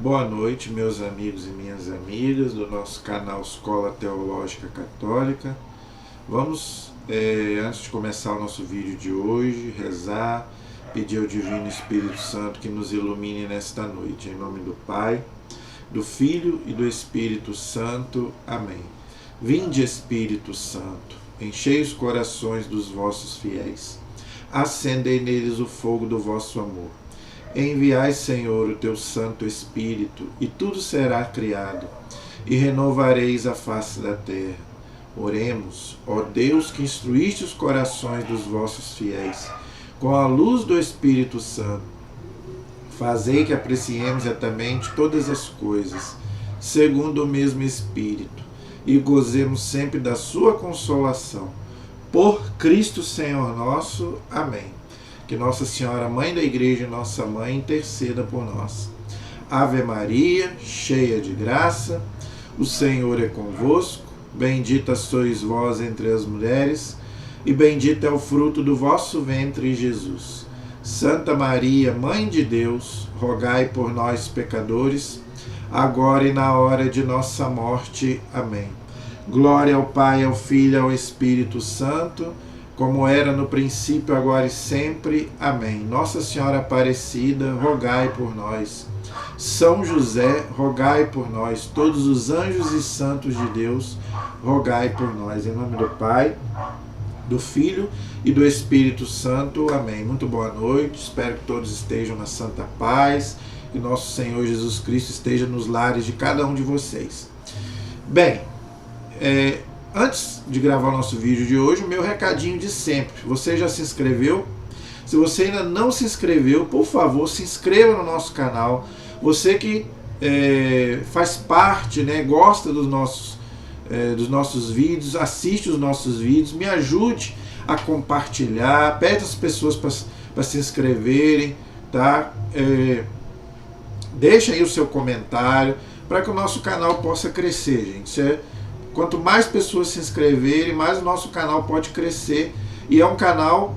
Boa noite, meus amigos e minhas amigas do nosso canal Escola Teológica Católica. Vamos, antes de começar o nosso vídeo de hoje, rezar, pedir ao Divino Espírito Santo que nos ilumine nesta noite. Em nome do Pai, do Filho e do Espírito Santo. Amém. Vinde, Espírito Santo, enchei os corações dos vossos fiéis, acendei neles o fogo do vosso amor. Enviai, Senhor, o teu Santo Espírito, e tudo será criado, e renovareis a face da terra. Oremos, ó Deus, que instruíste os corações dos vossos fiéis, com a luz do Espírito Santo. Fazei que apreciemos retamente todas as coisas, segundo o mesmo Espírito, e gozemos sempre da sua consolação. Por Cristo Senhor nosso. Amém. Que Nossa Senhora, Mãe da Igreja e Nossa Mãe, interceda por nós. Ave Maria, cheia de graça, o Senhor é convosco. Bendita sois vós entre as mulheres, e bendito é o fruto do vosso ventre, Jesus. Santa Maria, Mãe de Deus, rogai por nós, pecadores, agora e na hora de nossa morte. Amém. Glória ao Pai, ao Filho e ao Espírito Santo, como era no princípio, agora e sempre. Amém. Nossa Senhora Aparecida, rogai por nós. São José, rogai por nós. Todos os anjos e santos de Deus, rogai por nós. Em nome do Pai, do Filho e do Espírito Santo. Amém. Muito boa noite. Espero que todos estejam na santa paz. Que nosso Senhor Jesus Cristo esteja nos lares de cada um de vocês. Bem, antes de gravar o nosso vídeo de hoje, o meu recadinho de sempre. Você já se inscreveu? Se você ainda não se inscreveu, por favor, se inscreva no nosso canal. Você que faz parte, gosta dos nossos vídeos, assiste os nossos vídeos, me ajude a compartilhar, pede as pessoas para se inscreverem, tá? Deixa aí o seu comentário para que o nosso canal possa crescer, gente. Quanto mais pessoas se inscreverem, mais o nosso canal pode crescer. E é um canal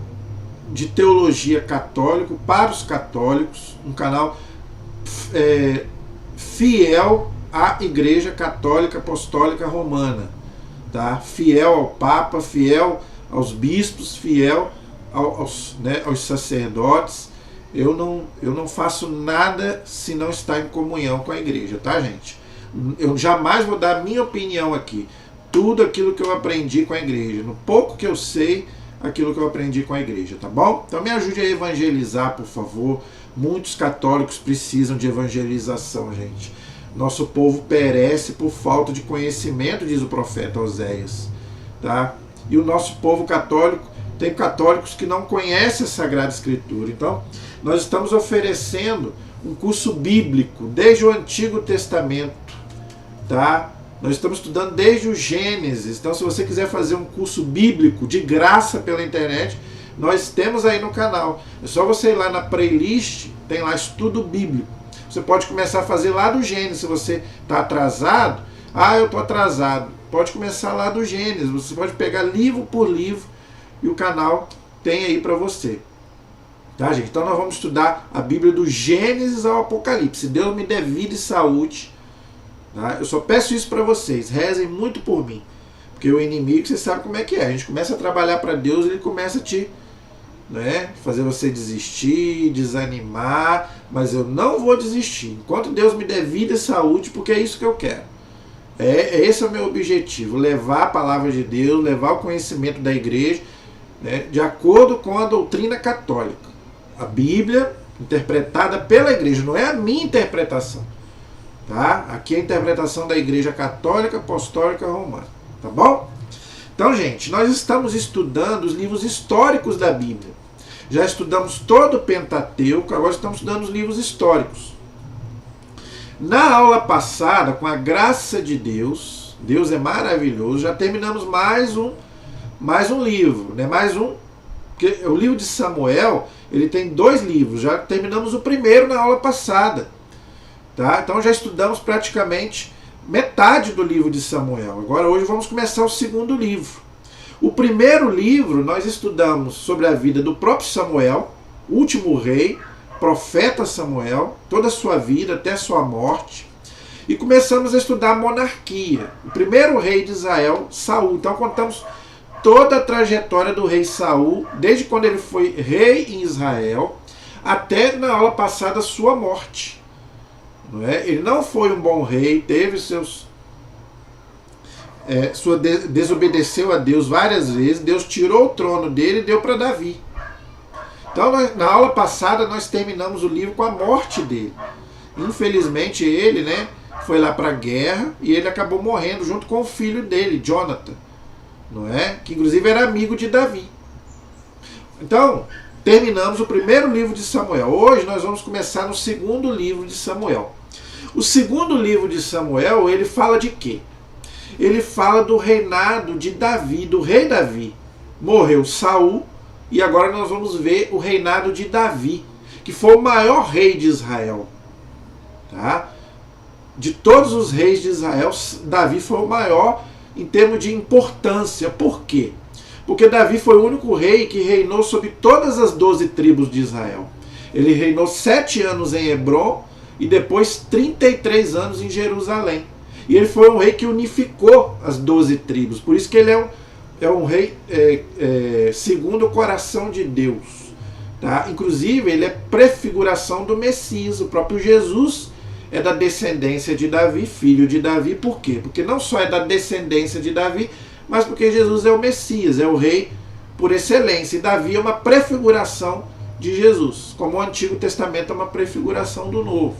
de teologia católico para os católicos, um canal fiel à Igreja Católica Apostólica Romana, tá? Fiel ao Papa, fiel aos bispos, fiel aos sacerdotes. Eu não faço nada se não estar em comunhão com a Igreja, tá, gente? Eu jamais vou dar a minha opinião aqui. Tudo aquilo que eu aprendi com a Igreja. No pouco que eu sei, aquilo que eu aprendi com a Igreja, tá bom? Então me ajude a evangelizar, por favor. Muitos católicos precisam de evangelização, gente. Nosso povo perece por falta de conhecimento, diz o profeta Oséias, tá? E o nosso povo católico, tem católicos que não conhecem a Sagrada Escritura. Então, nós estamos oferecendo um curso bíblico desde o Antigo Testamento, tá? Nós estamos estudando desde o Gênesis. Então, se você quiser fazer um curso bíblico de graça pela internet, nós temos aí no canal. É só você ir lá na playlist, tem lá Estudo Bíblico. Você pode começar a fazer lá do Gênesis. Se você está atrasado, eu estou atrasado. Pode começar lá do Gênesis. Você pode pegar livro por livro e o canal tem aí para você. Tá, gente? Então nós vamos estudar a Bíblia do Gênesis ao Apocalipse. Se Deus me der vida e saúde, tá? Eu só peço isso para vocês. Rezem muito por mim. Porque o inimigo, você sabe como é que é. A gente começa a trabalhar para Deus, ele começa a te fazer você desistir, desanimar. Mas eu não vou desistir. Enquanto Deus me der vida e saúde, porque é isso que eu quero. Esse é o meu objetivo. Levar a palavra de Deus, levar o conhecimento da igreja, de acordo com a doutrina católica. A Bíblia interpretada pela igreja, não é a minha interpretação. Tá? Aqui é a interpretação da Igreja Católica Apostólica Romana. Tá bom? Então, gente, nós estamos estudando os livros históricos da Bíblia. Já estudamos todo o Pentateuco, agora estamos estudando os livros históricos. Na aula passada, com a graça de Deus, Deus é maravilhoso, já terminamos mais um livro, porque o livro de Samuel, ele tem 2 livros, já terminamos o primeiro na aula passada, tá? Então já estudamos praticamente metade do livro de Samuel. Agora hoje vamos começar o segundo livro. O primeiro livro nós estudamos sobre a vida do próprio Samuel, último rei, profeta Samuel, toda a sua vida até a sua morte, e começamos a estudar a monarquia. O primeiro rei de Israel, Saul. Então contamos toda a trajetória do rei Saul, desde quando ele foi rei em Israel, até na aula passada sua morte. Não é? Ele não foi um bom rei, teve desobedeceu a Deus várias vezes, Deus tirou o trono dele e deu para Davi. Então, na aula passada, nós terminamos o livro com a morte dele. Infelizmente, ele, né, foi lá para a guerra e ele acabou morrendo junto com o filho dele, Jonathan, não é? Que inclusive era amigo de Davi. Então, terminamos o primeiro livro de Samuel. Hoje nós vamos começar no segundo livro de Samuel. O segundo livro de Samuel, ele fala de quê? Ele fala do reinado de Davi, do rei Davi. Morreu Saul e agora nós vamos ver o reinado de Davi, que foi o maior rei de Israel. Tá? De todos os reis de Israel, Davi foi o maior em termos de importância. Por quê? Porque Davi foi o único rei que reinou sobre todas as 12 tribos de Israel. Ele reinou 7 anos em Hebrom e depois 33 anos em Jerusalém. E ele foi um rei que unificou as 12 tribos. Por isso que ele é um rei segundo o coração de Deus. Tá? Inclusive, ele é prefiguração do Messias. O próprio Jesus é da descendência de Davi, filho de Davi. Por quê? Porque não só é da descendência de Davi, mas porque Jesus é o Messias, é o rei por excelência. E Davi é uma prefiguração de Jesus, como o Antigo Testamento é uma prefiguração do Novo.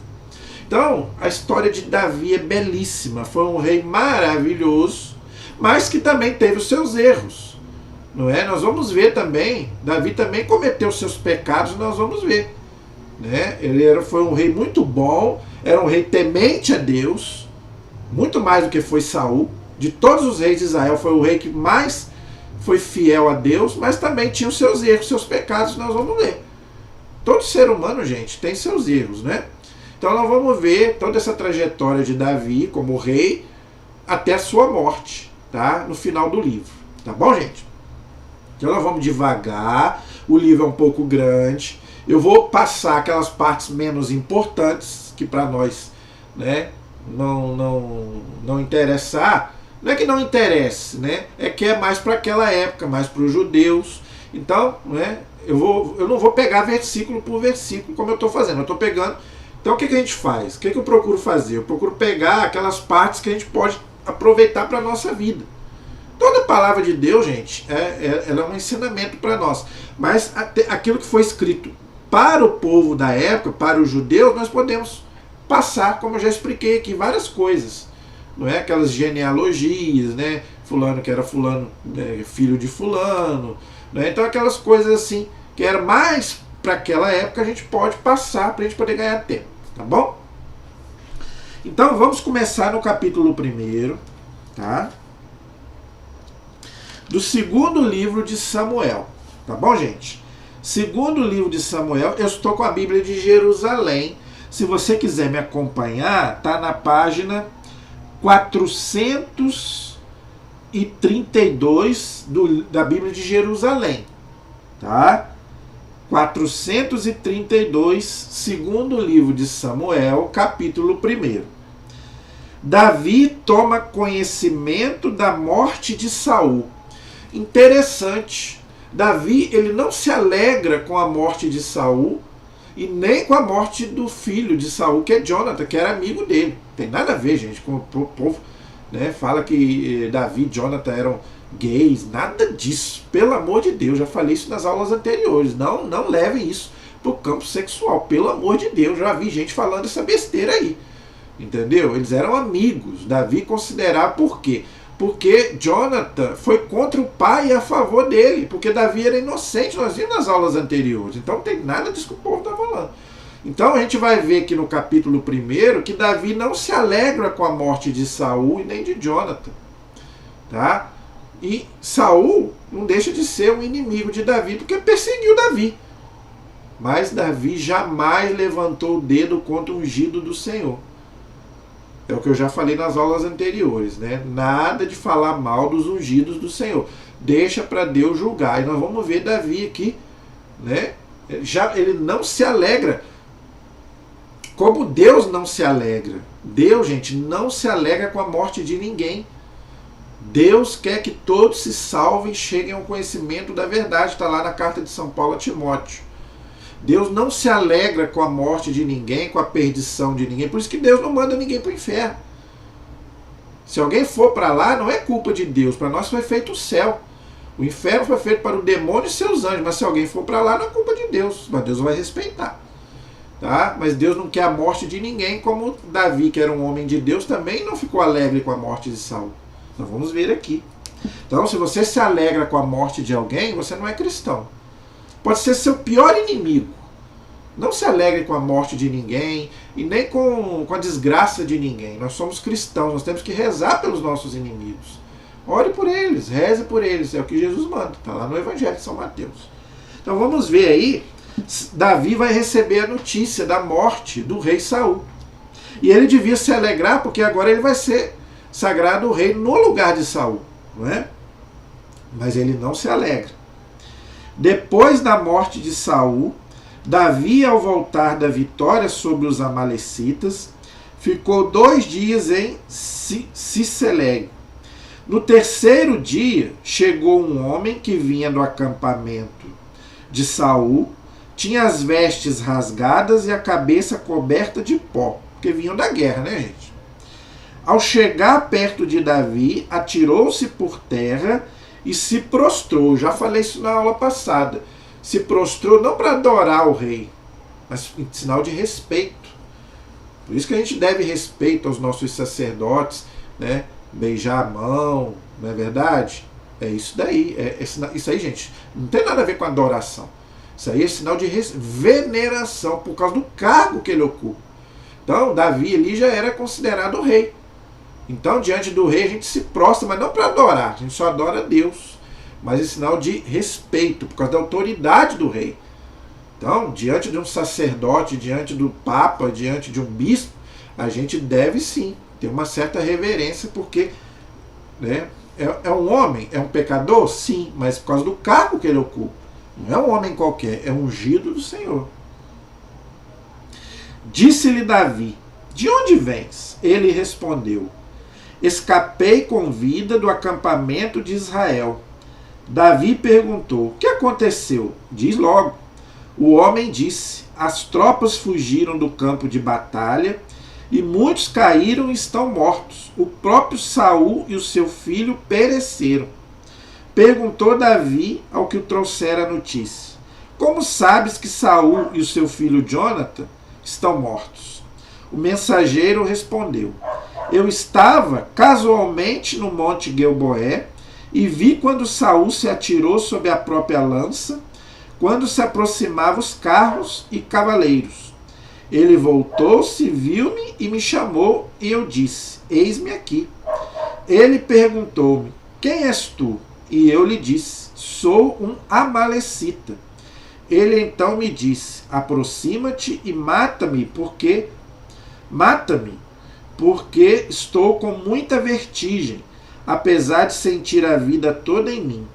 Então, a história de Davi é belíssima. Foi um rei maravilhoso, mas que também teve os seus erros. Não é? Nós vamos ver também, Davi também cometeu seus pecados, nós vamos ver. Né? Foi um rei muito bom, era um rei temente a Deus, muito mais do que foi Saul. De todos os reis de Israel, foi o rei que mais foi fiel a Deus, mas também tinha os seus erros, seus pecados, nós vamos ver. Todo ser humano, gente, tem seus erros, né? Então nós vamos ver toda essa trajetória de Davi como rei até a sua morte, tá? No final do livro, tá bom, gente? Então nós vamos devagar, o livro é um pouco grande, eu vou passar aquelas partes menos importantes, que para nós, né, não interessar. Não é que não interesse, né? É que é mais para aquela época, mais para os judeus. Então, né, eu não vou pegar versículo por versículo como eu estou fazendo, eu estou pegando. Então o que a gente faz? O que eu procuro fazer? Eu procuro pegar aquelas partes que a gente pode aproveitar para a nossa vida. Toda a palavra de Deus, gente, ela é um ensinamento para nós. Mas aquilo que foi escrito para o povo da época, para os judeus, nós podemos passar, como eu já expliquei aqui, várias coisas. Não é aquelas genealogias, né? Fulano que era fulano, né? Filho de fulano. Né? Então aquelas coisas assim, que era mais para aquela época, a gente pode passar para a gente poder ganhar tempo. Tá bom? Então vamos começar no capítulo 1, tá? Do segundo livro de Samuel. Tá bom, gente? Segundo livro de Samuel, eu estou com a Bíblia de Jerusalém. Se você quiser me acompanhar, tá na página 432 da Bíblia de Jerusalém. Tá? 432, segundo livro de Samuel, capítulo 1. Davi toma conhecimento da morte de Saul. Interessante. Davi, ele não se alegra com a morte de Saul e nem com a morte do filho de Saul, que é Jonathan, que era amigo dele. Tem nada a ver, gente, com o povo, né, fala que Davi e Jonathan eram gays, nada disso. Pelo amor de Deus, já falei isso nas aulas anteriores. Não levem isso para o campo sexual, pelo amor de Deus. Já vi gente falando essa besteira aí, entendeu? Eles eram amigos. Davi considerava, por quê? Porque Jonathan foi contra o pai e a favor dele, porque Davi era inocente, nós vimos nas aulas anteriores. Então não tem nada disso que o povo está falando. Então a gente vai ver aqui no capítulo 1 que Davi não se alegra com a morte de Saul e nem de Jonathan. Tá? E Saul não deixa de ser um inimigo de Davi, porque perseguiu Davi. Mas Davi jamais levantou o dedo contra o ungido do Senhor. É o que eu já falei nas aulas anteriores, né? Nada de falar mal dos ungidos do Senhor. Deixa para Deus julgar. E nós vamos ver Davi aqui, né, Ele não se alegra como Deus não se alegra. Deus, gente, não se alegra com a morte de ninguém. Deus quer que todos se salvem e cheguem ao conhecimento da verdade. Está lá na carta de São Paulo a Timóteo. Deus não se alegra com a morte de ninguém, com a perdição de ninguém. Por isso que Deus não manda ninguém para o inferno. Se alguém for para lá, não é culpa de Deus. Para nós foi feito o céu. O inferno foi feito para o demônio e seus anjos. Mas se alguém for para lá, não é culpa de Deus. Mas Deus vai respeitar. Tá? Mas Deus não quer a morte de ninguém, como Davi, que era um homem de Deus, também não ficou alegre com a morte de Saul. Nós vamos ver aqui. Então, se você se alegra com a morte de alguém, você não é cristão. Pode ser seu pior inimigo. Não se alegre com a morte de ninguém e nem com a desgraça de ninguém. Nós somos cristãos, nós temos que rezar pelos nossos inimigos. Ore por eles, reze por eles. É o que Jesus manda. Está lá no Evangelho de São Mateus. Então vamos ver aí. Davi vai receber a notícia da morte do rei Saul. E ele devia se alegrar porque agora ele vai ser sagrado rei no lugar de Saul, não é? Mas ele não se alegra. Depois da morte de Saul, Davi, ao voltar da vitória sobre os amalecitas, ficou 2 dias em Ciceleg. No terceiro dia, chegou um homem que vinha do acampamento de Saul, tinha as vestes rasgadas e a cabeça coberta de pó, porque vinham da guerra, né, gente? Ao chegar perto de Davi, atirou-se por terra e se prostrou. Já falei isso na aula passada. Se prostrou não para adorar o rei, mas em sinal de respeito. Por isso que a gente deve respeito aos nossos sacerdotes, né? Beijar a mão, não é verdade? É isso daí. Isso aí, gente, não tem nada a ver com adoração. Isso aí é sinal de veneração, por causa do cargo que ele ocupa. Então, Davi ali já era considerado rei. Então, diante do rei, a gente se prostra, mas não para adorar. A gente só adora a Deus. Mas é sinal de respeito, por causa da autoridade do rei. Então, diante de um sacerdote, diante do papa, diante de um bispo, a gente deve sim ter uma certa reverência, porque, né, é um homem, é um pecador? Sim, mas por causa do cargo que ele ocupa. Não é um homem qualquer, é um ungido do Senhor. Disse-lhe Davi: de onde vens? Ele respondeu: escapei com vida do acampamento de Israel. Davi perguntou: o que aconteceu? Diz logo. O homem disse: as tropas fugiram do campo de batalha e muitos caíram e estão mortos. O próprio Saul e o seu filho pereceram. Perguntou Davi ao que o trouxera a notícia: como sabes que Saul e o seu filho Jonathan estão mortos? O mensageiro respondeu: eu estava casualmente no monte Gilboé e vi quando Saul se atirou sob a própria lança, quando se aproximavam os carros e cavaleiros. Ele voltou-se, viu-me e me chamou, e eu disse: eis-me aqui. Ele perguntou-me: quem és tu? E eu lhe disse: sou um amalecita. Ele então me disse: aproxima-te e mata-me, porque estou com muita vertigem, apesar de sentir a vida toda em mim.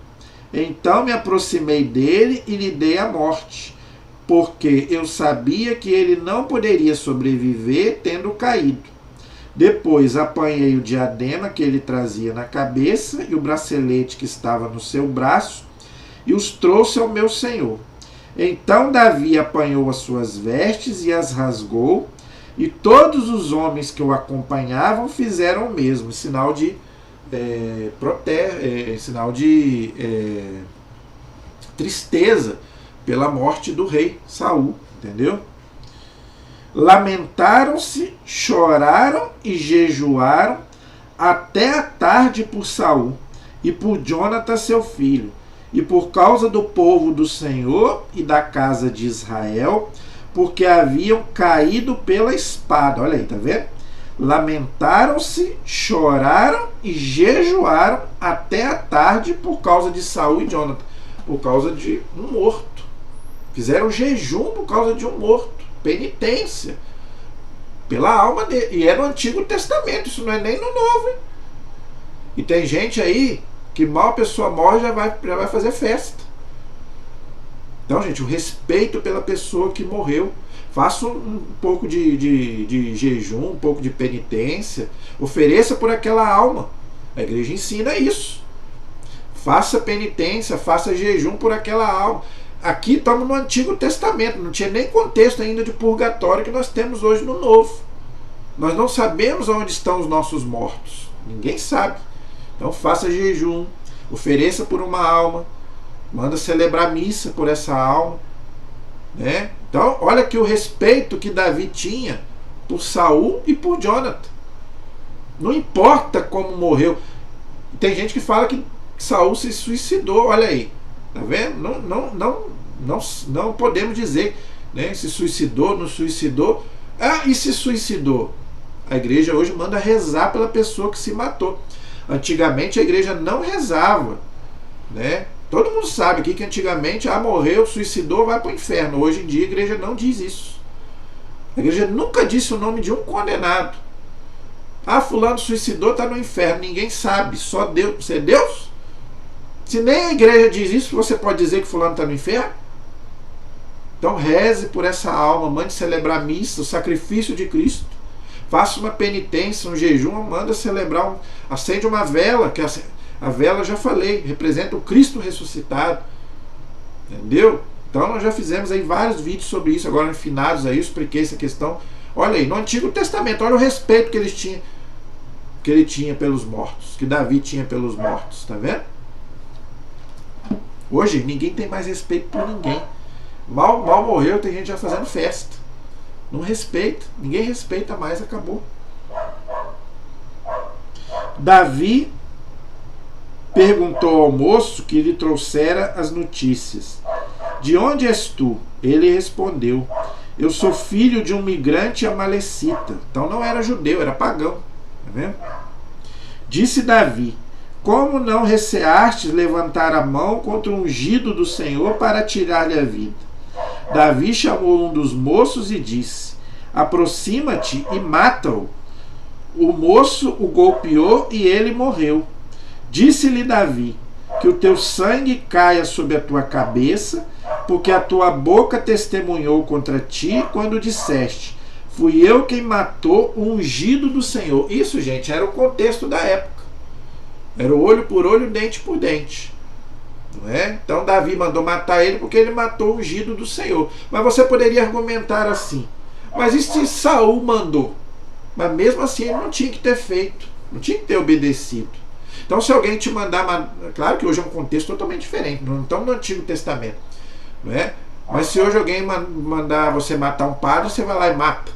Então me aproximei dele e lhe dei a morte, porque eu sabia que ele não poderia sobreviver tendo caído. Depois apanhei o diadema que ele trazia na cabeça e o bracelete que estava no seu braço e os trouxe ao meu senhor. Então Davi apanhou as suas vestes e as rasgou, e todos os homens que o acompanhavam fizeram o mesmo, sinal de tristeza pela morte do rei Saul, entendeu? Lamentaram-se, choraram e jejuaram até a tarde por Saul e por Jonathan seu filho, e por causa do povo do Senhor e da casa de Israel, porque haviam caído pela espada. Olha aí, tá vendo? Lamentaram-se, choraram e jejuaram até a tarde por causa de Saul e Jonathan, por causa de um morto. Fizeram jejum por causa de um morto. Penitência pela alma dele. E é no Antigo Testamento, isso não é nem no Novo, hein? E tem gente aí que mal a pessoa morre já vai fazer festa. Então, gente, o respeito pela pessoa que morreu. Faça um pouco de jejum, um pouco de penitência. Ofereça por aquela alma. A igreja ensina isso. Faça penitência, faça jejum por aquela alma. Aqui estamos no Antigo Testamento. Não tinha nem contexto ainda de purgatório que nós temos hoje no Novo. Nós não sabemos onde estão os nossos mortos. Ninguém sabe. Então faça jejum. Ofereça por uma alma. Manda celebrar missa por essa alma. Né? Então, olha que o respeito que Davi tinha por Saul e por Jonathan. Não importa como morreu. Tem gente que fala que Saul se suicidou. Olha aí. Tá vendo? Não podemos dizer, né? Se suicidou, não suicidou. Ah, e se suicidou? A igreja hoje manda rezar pela pessoa que se matou. Antigamente a igreja não rezava, né? Todo mundo sabe aqui que antigamente, morreu, suicidou, vai para o inferno. Hoje em dia a igreja não diz isso. A igreja nunca disse o nome de um condenado. Fulano suicidou, está no inferno. Ninguém sabe, só Deus. Você é Deus? Se nem a igreja diz isso, você pode dizer que fulano está no inferno? Então reze por essa alma, mande celebrar missa, o sacrifício de Cristo. Faça uma penitência, um jejum, manda celebrar, acende uma vela, que a vela, já falei, representa o Cristo ressuscitado. Entendeu? Então nós já fizemos aí vários vídeos sobre isso, agora finados aí, eu expliquei essa questão. Olha aí, no Antigo Testamento, olha o respeito que ele tinha pelos mortos, que Davi tinha pelos mortos, tá vendo? Hoje ninguém tem mais respeito por ninguém. Mal morreu, tem gente já fazendo festa. Não respeita, ninguém respeita mais, acabou. Davi perguntou ao moço que lhe trouxera as notícias: de onde és tu? Ele respondeu: eu sou filho de um migrante amalecita. Então não era judeu, era pagão. Tá vendo? Disse Davi: como não receastes levantar a mão contra o ungido do Senhor para tirar-lhe a vida? Davi chamou um dos moços e disse: aproxima-te e mata-o. O moço o golpeou e ele morreu. Disse-lhe Davi: que o teu sangue caia sobre a tua cabeça, porque a tua boca testemunhou contra ti quando disseste: fui eu quem matou o ungido do Senhor. Isso, gente, era o contexto da época. Era o olho por olho, dente por dente. Não é? Então Davi mandou matar ele porque ele matou o ungido do Senhor. Mas você poderia argumentar assim: mas e se Saul mandou? Mas mesmo assim ele não tinha que ter feito, não tinha que ter obedecido. Então se alguém te mandar, claro que hoje é um contexto totalmente diferente, não estamos no Antigo Testamento, não é? Mas se hoje alguém mandar você matar um padre, você vai lá e mata.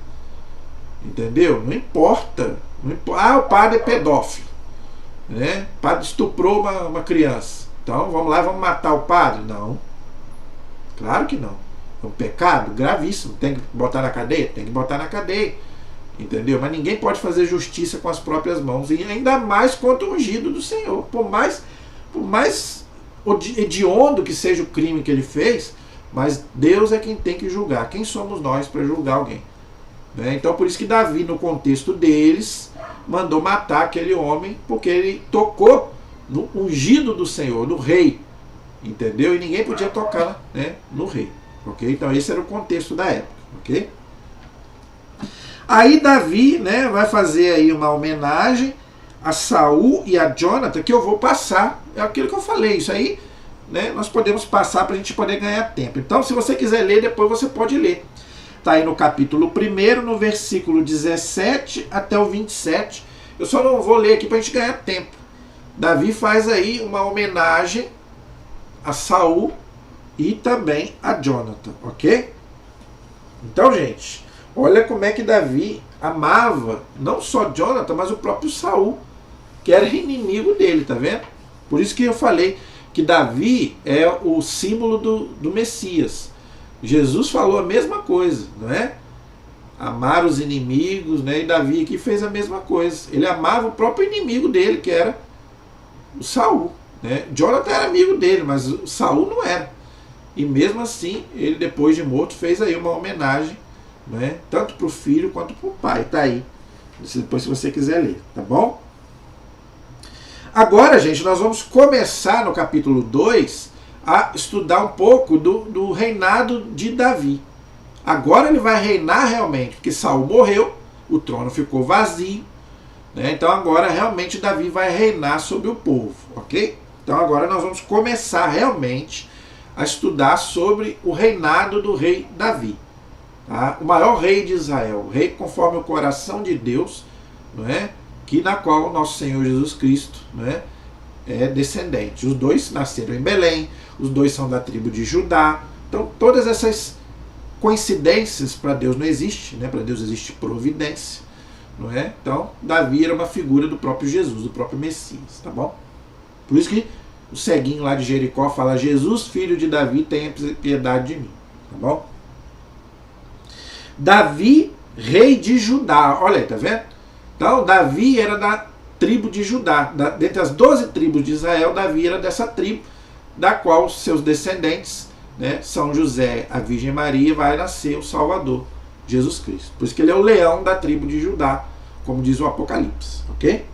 Entendeu? Não importa. O padre é pedófilo, né? O padre estuprou uma criança. Então vamos lá, vamos matar o padre? Não. Claro que não. É um pecado gravíssimo. Tem que botar na cadeia? Tem que botar na cadeia. Entendeu? Mas ninguém pode fazer justiça com as próprias mãos. E ainda mais contra o ungido do Senhor. Por mais hediondo que seja o crime que ele fez, mas Deus é quem tem que julgar. Quem somos nós para julgar alguém? Né? Então por isso que Davi, no contexto deles, mandou matar aquele homem, porque ele tocou no ungido do Senhor, no rei. Entendeu? E ninguém podia tocar, né, no rei. Ok? Então esse era o contexto da época. Ok? Aí Davi, né, vai fazer aí uma homenagem a Saul e a Jonathan, que eu vou passar. É aquilo que eu falei. Isso aí, né, nós podemos passar para a gente poder ganhar tempo. Então se você quiser ler, depois você pode ler. Está aí no capítulo 1, no versículo 17 até o 27. Eu só não vou ler aqui para a gente ganhar tempo. Davi faz aí uma homenagem a Saul e também a Jonathan, ok? Então, gente, olha como é que Davi amava não só Jonathan, mas o próprio Saul, que era inimigo dele, tá vendo? Por isso que eu falei que Davi é o símbolo do Messias. Jesus falou a mesma coisa, não é? Amar os inimigos, né? E Davi aqui fez a mesma coisa. Ele amava o próprio inimigo dele, que era o Saul, né? Jonathan era amigo dele, mas o Saul não era. E mesmo assim, ele depois de morto fez aí uma homenagem, né? Tanto para o filho quanto para o pai. Tá aí. Depois se você quiser ler, tá bom? Agora, gente, nós vamos começar no capítulo 2 a estudar um pouco do reinado de Davi. Agora ele vai reinar realmente, porque Saul morreu, o trono ficou vazio, né? Então agora realmente Davi vai reinar sobre o povo, ok? Então agora nós vamos começar realmente a estudar sobre o reinado do rei Davi. Tá? O maior rei de Israel, o rei conforme o coração de Deus, não é? Que na qual o nosso Senhor Jesus Cristo, não é? É descendente. Os dois nasceram em Belém, os dois são da tribo de Judá. Então todas essas coincidências para Deus não existe, né? Para Deus existe providência, não é? Então Davi era uma figura do próprio Jesus, do próprio Messias, tá bom? Por isso que o ceguinho lá de Jericó fala: Jesus, filho de Davi, tenha piedade de mim, tá bom? Davi, rei de Judá, olha aí, tá vendo? Então Davi era da tribo de Judá, dentre as 12 tribos de Israel, Davi era dessa tribo, da qual seus descendentes, né, São José, a Virgem Maria, vai nascer o Salvador, Jesus Cristo. Por isso que ele é o leão da tribo de Judá, como diz o Apocalipse, ok?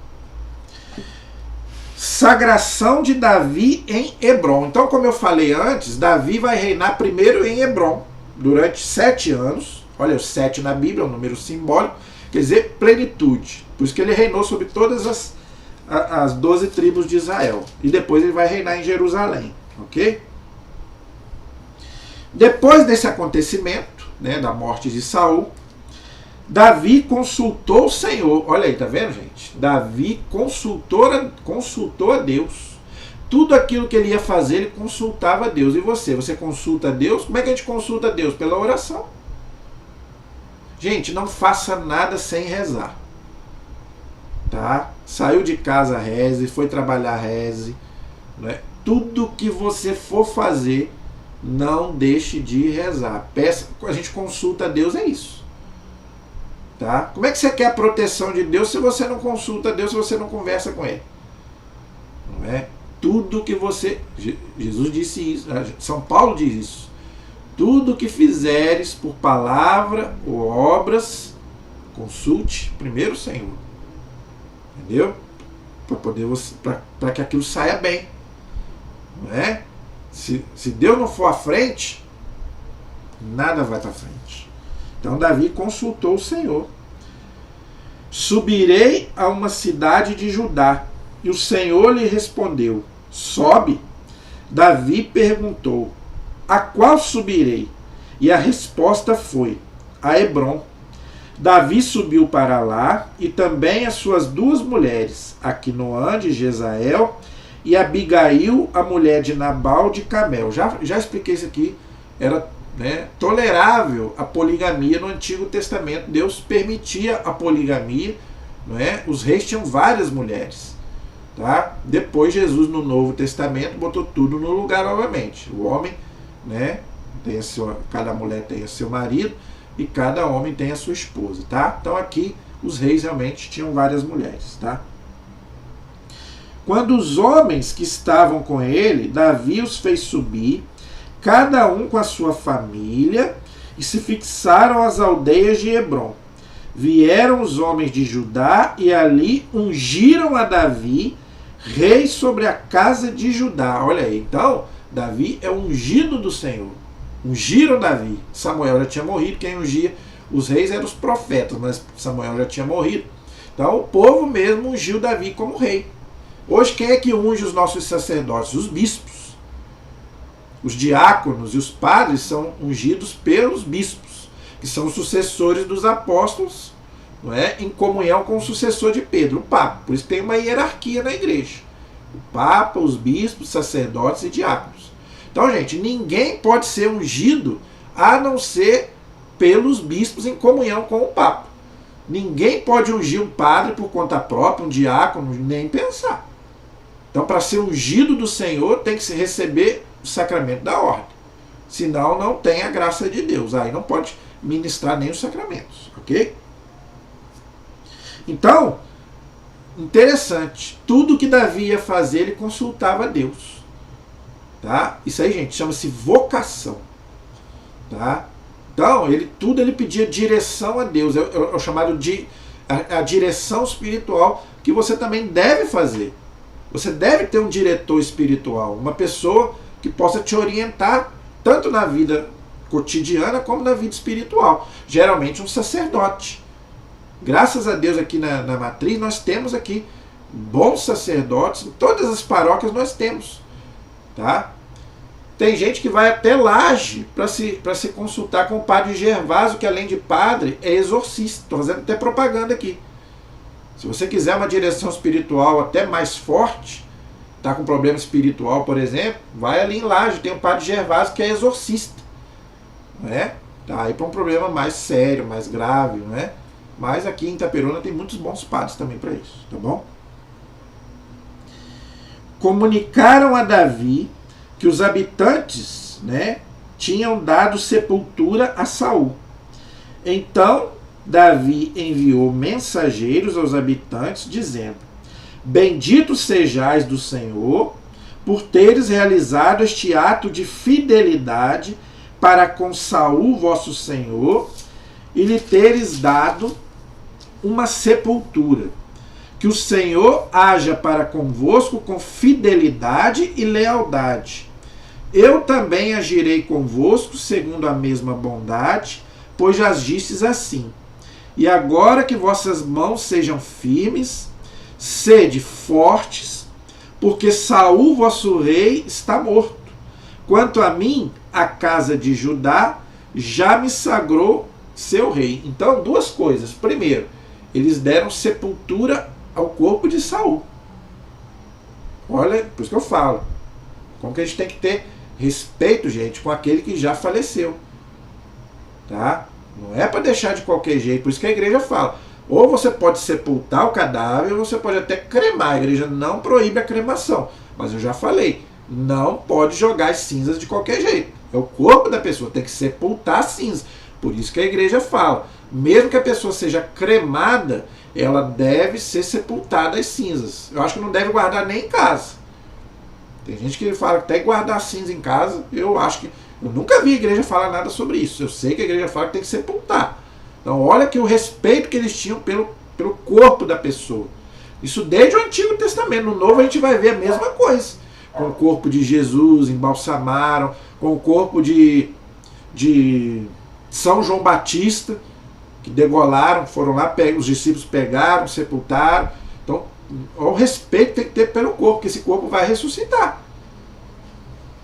Sagração de Davi em Hebrom. Então, como eu falei antes, Davi vai reinar primeiro em Hebrom, durante 7 anos. Olha, o 7 na Bíblia é um número simbólico, quer dizer, plenitude. Por isso que ele reinou sobre todas as 12 tribos de Israel. E depois ele vai reinar em Jerusalém, ok? Depois desse acontecimento, né, da morte de Saul, Davi consultou o Senhor. Olha aí, tá vendo, gente? Davi consultou a Deus. Tudo aquilo que ele ia fazer, ele consultava a Deus. E você consulta a Deus? Como é que a gente consulta a Deus? Pela oração. Gente, não faça nada sem rezar. Tá? Saiu de casa, reze. Foi trabalhar, reze. Né? Tudo que você for fazer, não deixe de rezar. Peça, a gente consulta a Deus, é isso. Tá? Como é que você quer a proteção de Deus se você não consulta a Deus, se você não conversa com Ele? Não é? Tudo que você... Jesus disse isso, São Paulo diz isso. Tudo que fizeres por palavra ou obras, consulte primeiro o Senhor. Entendeu? Para que aquilo saia bem. Não é? Se Deus não for à frente, nada vai para frente. Então Davi consultou o Senhor. Subirei a uma cidade de Judá. E o Senhor lhe respondeu: sobe. Davi perguntou: a qual subirei? E a resposta foi: a Hebrom. Davi subiu para lá, e também as suas 2 mulheres, Aquinoã de Jezael e Abigail, a mulher de Nabal de Camel. Já expliquei isso aqui. Era, né, tolerável a poligamia no Antigo Testamento. Deus permitia a poligamia, não é? Os reis tinham várias mulheres, tá? Depois Jesus, no Novo Testamento, botou tudo no lugar novamente. O homem, né, cada mulher tem o seu marido e cada homem tem a sua esposa, tá? Então aqui os reis realmente tinham várias mulheres, tá? Quando os homens que estavam com ele, Davi os fez subir, cada um com a sua família, e se fixaram às aldeias de Hebrom. Vieram os homens de Judá e ali ungiram a Davi, rei sobre a casa de Judá. Olha aí, então, Davi é ungido do Senhor. Ungiram Davi. Samuel já tinha morrido, quem ungia os reis eram os profetas, mas Samuel já tinha morrido. Então o povo mesmo ungiu Davi como rei. Hoje quem é que unge os nossos sacerdotes? Os bispos. Os diáconos e os padres são ungidos pelos bispos, que são os sucessores dos apóstolos, não é? Em comunhão com o sucessor de Pedro, o Papa. Por isso tem uma hierarquia na igreja. O Papa, os bispos, sacerdotes e diáconos. Então, gente, ninguém pode ser ungido a não ser pelos bispos em comunhão com o Papa. Ninguém pode ungir um padre por conta própria, um diácono, nem pensar. Então, para ser ungido do Senhor, tem que se receber o sacramento da ordem. Senão, não tem a graça de Deus. Aí não pode ministrar nem os sacramentos, ok? Então, interessante. Tudo que Davi ia fazer, ele consultava a Deus. Tá? Isso aí, gente, chama-se vocação. Tá? Então, tudo ele pedia direção a Deus. É o chamado de a direção espiritual que você também deve fazer. Você deve ter um diretor espiritual, uma pessoa que possa te orientar tanto na vida cotidiana como na vida espiritual. Geralmente um sacerdote. Graças a Deus aqui na matriz nós temos aqui bons sacerdotes, em todas as paróquias nós temos. Tá? Tem gente que vai até Laje para se consultar com o padre Gervásio, que além de padre é exorcista. Estou fazendo até propaganda aqui. Se você quiser uma direção espiritual até mais forte, está com problema espiritual, por exemplo, vai ali em Laje, tem um padre Gervásio que é exorcista. Não é? Tá aí para um problema mais sério, mais grave, não é? Mas aqui em Itaperuna tem muitos bons padres também para isso, tá bom? Comunicaram a Davi que os habitantes, né, tinham dado sepultura a Saul. Então Davi enviou mensageiros aos habitantes, dizendo: Bendito sejais do Senhor, por teres realizado este ato de fidelidade para com Saul, vosso senhor, e lhe teres dado uma sepultura. Que o Senhor haja para convosco com fidelidade e lealdade. Eu também agirei convosco segundo a mesma bondade, pois já agistes assim. E agora que vossas mãos sejam firmes, sede fortes, porque Saul, vosso rei, está morto. Quanto a mim, a casa de Judá já me sagrou seu rei. Então, duas coisas. Primeiro, eles deram sepultura ao corpo de Saul. Olha, por isso que eu falo. Como que a gente tem que ter respeito, gente, com aquele que já faleceu. Tá? Não é para deixar de qualquer jeito. Por isso que a igreja fala. Ou você pode sepultar o cadáver, ou você pode até cremar. A igreja não proíbe a cremação. Mas eu já falei, não pode jogar as cinzas de qualquer jeito. É o corpo da pessoa, tem que sepultar a cinza. Por isso que a igreja fala, mesmo que a pessoa seja cremada, ela deve ser sepultada as cinzas. Eu acho que não deve guardar nem em casa. Tem gente que fala que tem que guardar cinza em casa. Eu acho que... Eu nunca vi a igreja falar nada sobre isso. Eu sei que a igreja fala que tem que sepultar. Então olha que o respeito que eles tinham pelo corpo da pessoa. Isso desde o Antigo Testamento. No Novo a gente vai ver a mesma coisa. Com o corpo de Jesus, embalsamaram. Com o corpo de São João Batista, que degolaram, foram lá, os discípulos pegaram, sepultaram. Então, o respeito tem que ter pelo corpo, porque esse corpo vai ressuscitar.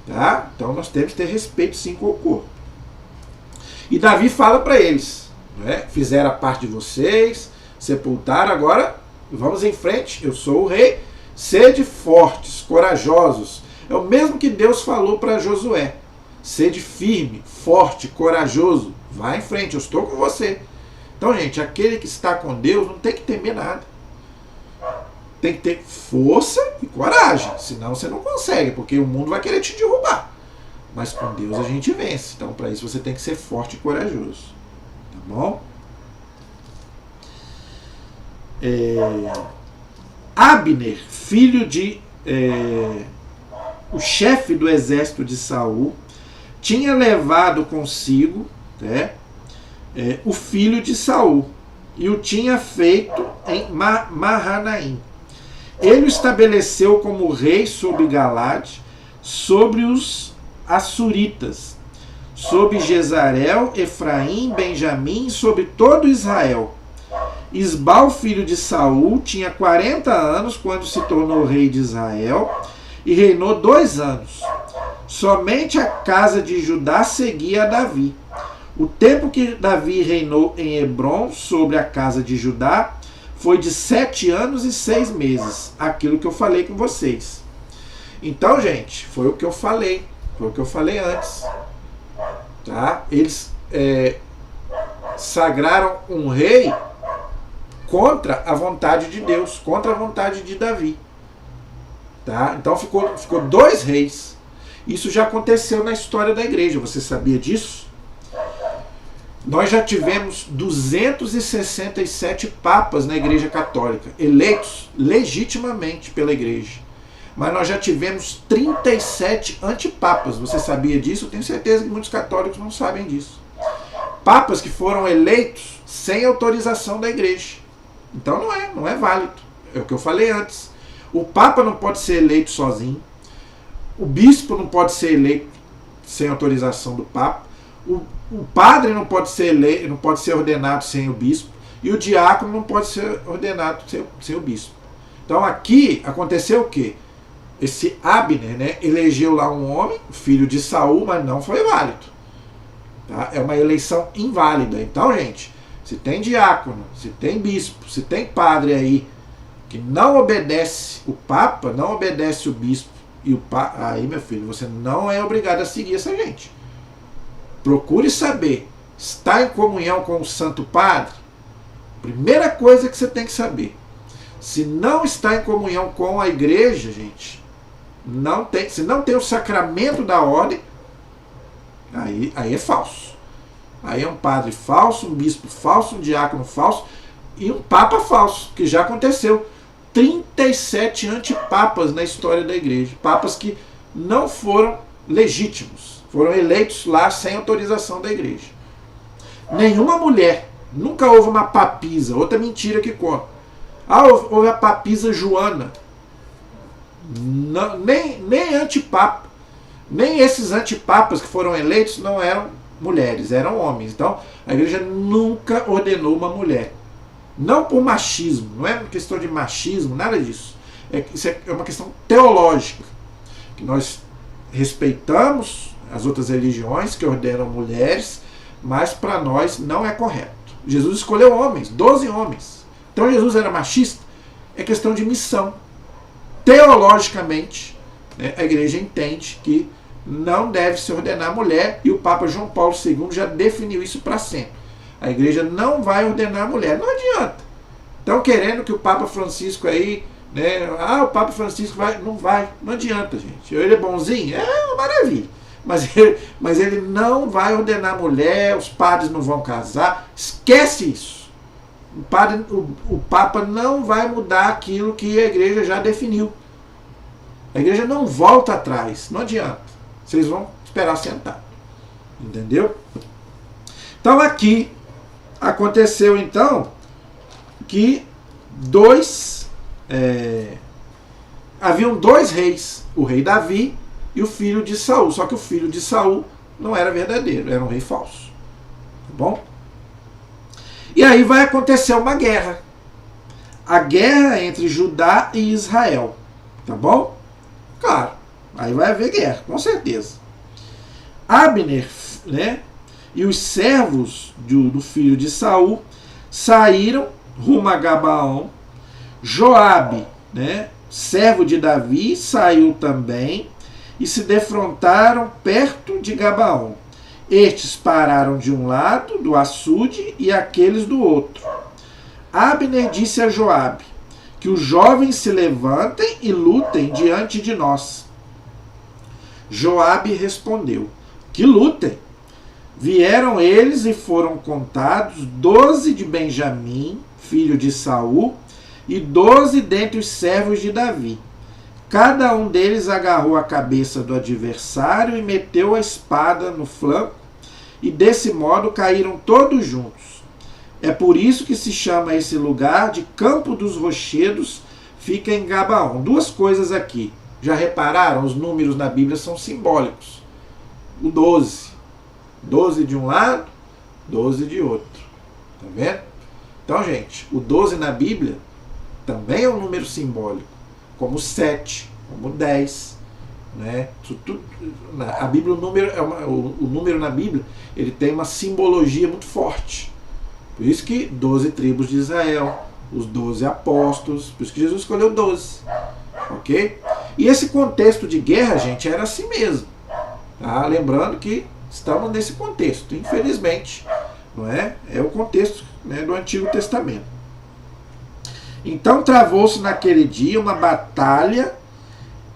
Tá? Então nós temos que ter respeito sim com o corpo. E Davi fala para eles, né? Fizeram a parte de vocês, sepultaram, agora vamos em frente, eu sou o rei, sede fortes, corajosos. É o mesmo que Deus falou para Josué. Sede firme, forte, corajoso. Vai em frente, eu estou com você. Então, gente, aquele que está com Deus não tem que temer nada. Tem que ter força e coragem. Senão você não consegue, porque o mundo vai querer te derrubar. Mas com Deus a gente vence. Então, para isso você tem que ser forte e corajoso. Tá bom? Abner, filho de... o chefe do exército de Saul, tinha levado consigo, né, o filho de Saul e o tinha feito em Mahanaim. Ele o estabeleceu como rei sobre Galade, sobre os Assuritas, sobre Jezarel, Efraim, Benjamim, sobre todo Israel. Isbal, filho de Saul, tinha 40 anos quando se tornou rei de Israel e reinou 2 anos. Somente a casa de Judá seguia a Davi. O tempo que Davi reinou em Hebrom sobre a casa de Judá foi de 7 anos e 6 meses. Aquilo que eu falei com vocês. Então, gente, foi o que eu falei. Foi o que eu falei antes. Tá? Eles sagraram um rei contra a vontade de Deus, contra a vontade de Davi. Tá? Então ficou 2 reis. Isso já aconteceu na história da igreja. Você sabia disso? Nós já tivemos 267 papas na Igreja Católica, eleitos legitimamente pela igreja. Mas nós já tivemos 37 antipapas. Você sabia disso? Eu tenho certeza que muitos católicos não sabem disso. Papas que foram eleitos sem autorização da igreja. Então não é válido. É o que eu falei antes. O Papa não pode ser eleito sozinho. O bispo não pode ser eleito sem autorização do Papa. O padre não pode ser eleito, não pode ser ordenado sem o bispo. E o diácono não pode ser ordenado sem o bispo. Então aqui aconteceu o quê? Esse Abner, né, elegeu lá um homem, filho de Saul, mas não foi válido. Tá? É uma eleição inválida. Então, gente, se tem diácono, se tem bispo, se tem padre aí que não obedece o Papa, não obedece o bispo e o Papa, aí, meu filho, você não é obrigado a seguir essa gente. Procure saber, está em comunhão com o Santo Padre? Primeira coisa que você tem que saber. Se não está em comunhão com a igreja, gente, se não tem o sacramento da ordem, aí é falso. Aí é um padre falso, um bispo falso, um diácono falso e um papa falso, que já aconteceu. 37 antipapas na história da igreja. Papas que não foram legítimos. Foram eleitos lá sem autorização da igreja. Nenhuma mulher. Nunca houve uma papisa. Outra mentira que conta. Houve a papisa Joana. Não, nem antipapa. Nem esses antipapas que foram eleitos não eram mulheres, eram homens. Então, a igreja nunca ordenou uma mulher. Não por machismo, não é uma questão de machismo, nada disso. Isso é uma questão teológica. Que nós respeitamos as outras religiões que ordenam mulheres, mas para nós não é correto. Jesus escolheu homens, 12 homens. Então Jesus era machista? É questão de missão. Teologicamente, né, a igreja entende que não deve se ordenar mulher, e o Papa João Paulo II já definiu isso para sempre. A igreja não vai ordenar a mulher. Não adianta. Estão querendo que o Papa Francisco aí, né? O Papa Francisco vai. Não vai. Não adianta, gente. Ele é bonzinho? É uma maravilha. Mas ele não vai ordenar a mulher, os padres não vão casar. Esquece isso. O Papa não vai mudar aquilo que a igreja já definiu. A igreja não volta atrás. Não adianta. Vocês vão esperar sentado. Entendeu? Então aqui aconteceu então que haviam dois reis, o rei Davi e o filho de Saul. Só que o filho de Saul não era verdadeiro, era um rei falso. Tá bom? E aí vai acontecer uma guerra. A guerra entre Judá e Israel. Tá bom? Claro, aí vai haver guerra, com certeza. Abner, né, e os servos do filho de Saul saíram rumo a Gabaão. Joabe, né, servo de Davi, saiu também e se defrontaram perto de Gabaão. Estes pararam de um lado do açude e aqueles do outro. Abner disse a Joabe: que os jovens se levantem e lutem diante de nós. Joabe respondeu: que lutem. Vieram eles e foram contados 12 de Benjamim, filho de Saul, e 12 dentre os servos de Davi. Cada um deles agarrou a cabeça do adversário e meteu a espada no flanco, e desse modo caíram todos juntos. É por isso que se chama esse lugar de Campo dos Rochedos, fica em Gabaão. Duas coisas aqui. Já repararam? Os números na Bíblia são simbólicos. O 12. 12 de um lado, 12 de outro. Tá vendo? Então, gente, o 12 na Bíblia também é um número simbólico. Como 7, como 10. Né? A Bíblia, o número na Bíblia, ele tem uma simbologia muito forte. Por isso que 12 tribos de Israel, os 12 apóstolos, por isso que Jesus escolheu 12. Ok? E esse contexto de guerra, gente, era assim mesmo. Tá? Lembrando que estamos nesse contexto, infelizmente. Não é? É o contexto, né, do Antigo Testamento. Então travou-se naquele dia uma batalha,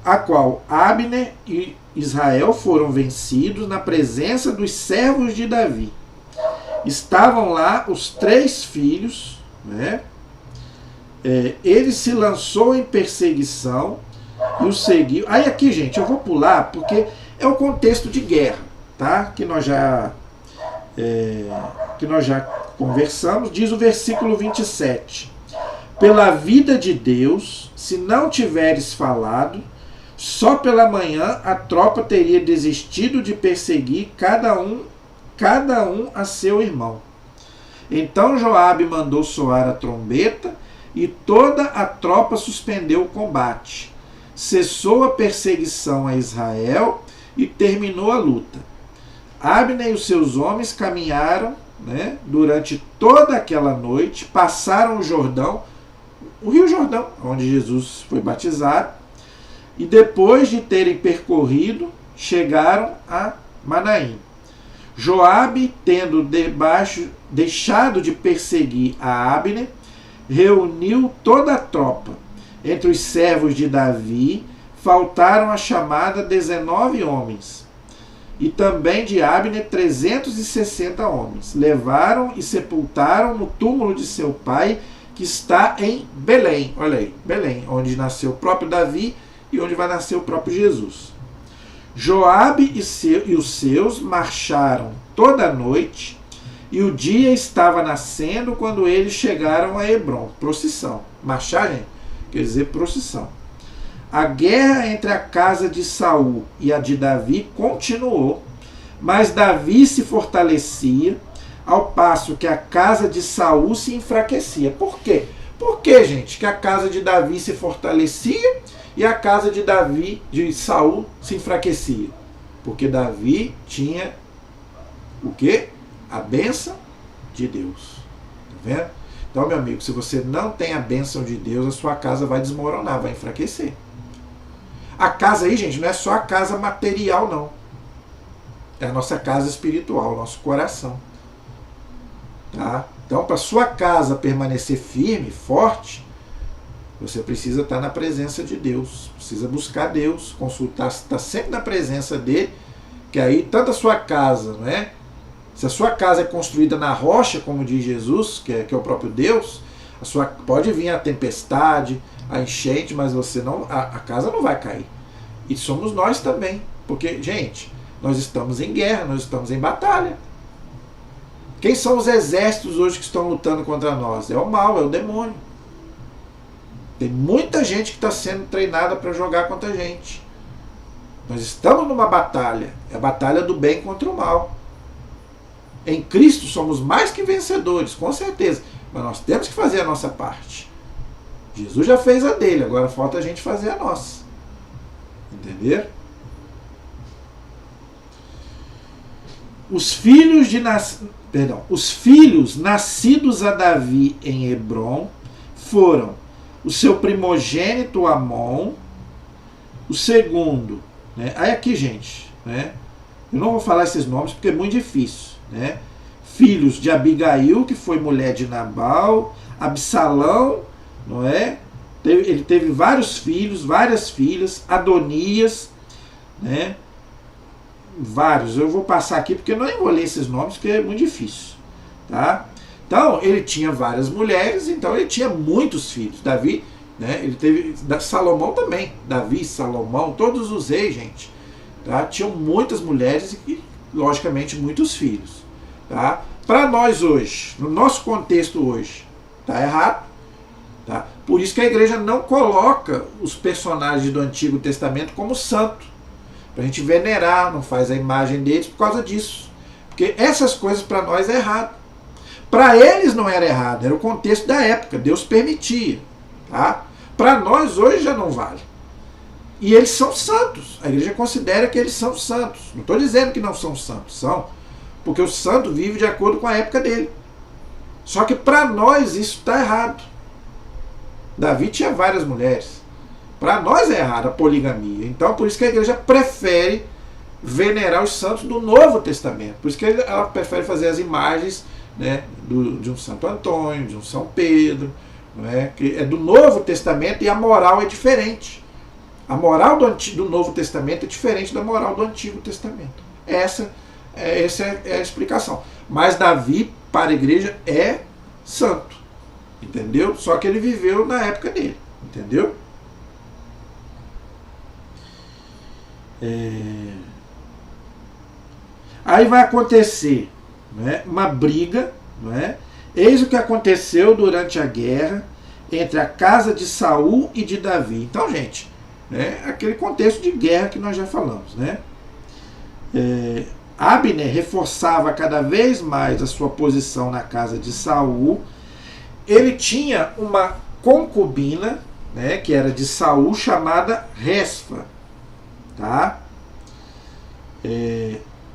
a qual Abner e Israel foram vencidos na presença dos servos de Davi. Estavam lá os 3 filhos, né? Ele se lançou em perseguição e o seguiu. Aí aqui, gente, eu vou pular porque é o contexto de guerra, tá? Que nós já conversamos. Diz o versículo 27. Pela vida de Deus, se não tiveres falado, Só pela manhã a tropa teria desistido de perseguir cada um a seu irmão. Então Joabe mandou soar a trombeta e toda a tropa suspendeu o combate. Cessou a perseguição a Israel e terminou a luta. Abner e os seus homens caminharam, durante toda aquela noite, passaram o Jordão, o Rio Jordão, onde Jesus foi batizado, e depois de terem percorrido, chegaram a Manaim. Joabe, tendo deixado de perseguir a Abner, reuniu toda a tropa. Entre os servos de Davi, faltaram a chamada 19 homens. E também de Abner 360 homens. Levaram e sepultaram no túmulo de seu pai, que está em Belém. Olha aí, Belém, onde nasceu o próprio Davi e onde vai nascer o próprio Jesus. Joabe e os seus marcharam toda a noite, e o dia estava nascendo quando eles chegaram a Hebrom. Procissão. Marchar, gente, quer dizer procissão. A guerra entre a casa de Saul e a de Davi continuou, mas Davi se fortalecia, ao passo que a casa de Saul se enfraquecia. Por quê? Por que, gente, que a casa de Davi se fortalecia e a casa de Saul se enfraquecia? Porque Davi tinha o quê? A bênção de Deus. Tá vendo? Então, meu amigo, se você não tem a bênção de Deus, a sua casa vai desmoronar, vai enfraquecer. A casa aí, gente, não é só a casa material, não. É a nossa casa espiritual, o nosso coração. Tá? Então, para a sua casa permanecer firme, forte, você precisa estar na presença de Deus. Precisa buscar Deus, consultar, estar sempre na presença dele, que aí tanto a sua casa, não é? Se a sua casa é construída na rocha, como diz Jesus, que é o próprio Deus, pode vir a tempestade, a enchente, mas a casa não vai cair. E somos nós também. Porque, gente, nós estamos em guerra, nós estamos em batalha. Quem são os exércitos hoje que estão lutando contra nós? É o mal, é o demônio. Tem muita gente que está sendo treinada para jogar contra a gente. Nós estamos numa batalha. É a batalha do bem contra o mal. Em Cristo somos mais que vencedores, com certeza. Mas nós temos que fazer a nossa parte. Jesus já fez a dele, agora falta a gente fazer a nossa. Entenderam? Os filhos nascidos a Davi em Hebrom foram o seu primogênito Amon, o segundo. Aí aqui, gente, eu não vou falar esses nomes porque é muito difícil. Filhos de Abigail, que foi mulher de Nabal, Absalão, não é? Ele teve vários filhos, várias filhas, Adonias, vários. Eu vou passar aqui porque eu não vou ler esses nomes porque é muito difícil, tá? Então ele tinha várias mulheres, então ele tinha muitos filhos. Davi, ele teve Salomão também, Davi, Salomão, todos os reis, gente, tá? Tinham muitas mulheres e logicamente muitos filhos, tá? Para nós hoje, no nosso contexto hoje, tá errado, tá? Por isso que a igreja não coloca os personagens do Antigo Testamento como santo, para a gente venerar, não faz a imagem deles por causa disso, porque essas coisas para nós é errado. Para eles não era errado, era o contexto da época, Deus permitia, tá? Para nós hoje já não vale. E eles são santos. A igreja considera que eles são santos. Não estou dizendo que não são santos. São. Porque o santo vive de acordo com a época dele. Só que para nós isso está errado. Davi tinha várias mulheres. Para nós é errado a poligamia. Então por isso que a igreja prefere venerar os santos do Novo Testamento. Por isso que ela prefere fazer as imagens, de um Santo Antônio, de um São Pedro. Que é do Novo Testamento e a moral é diferente. A moral do Novo Testamento é diferente da moral do Antigo Testamento. Essa é a explicação. Mas Davi, para a igreja, é santo. Entendeu? Só que ele viveu na época dele. Entendeu? Aí vai acontecer uma briga. Eis o que aconteceu durante a guerra entre a casa de Saul e de Davi. Então, gente, né? Aquele contexto de guerra que nós já falamos, né? Abner reforçava cada vez mais a sua posição na casa de Saul. Ele tinha uma concubina, né, que era de Saul, chamada Resfa. Tá?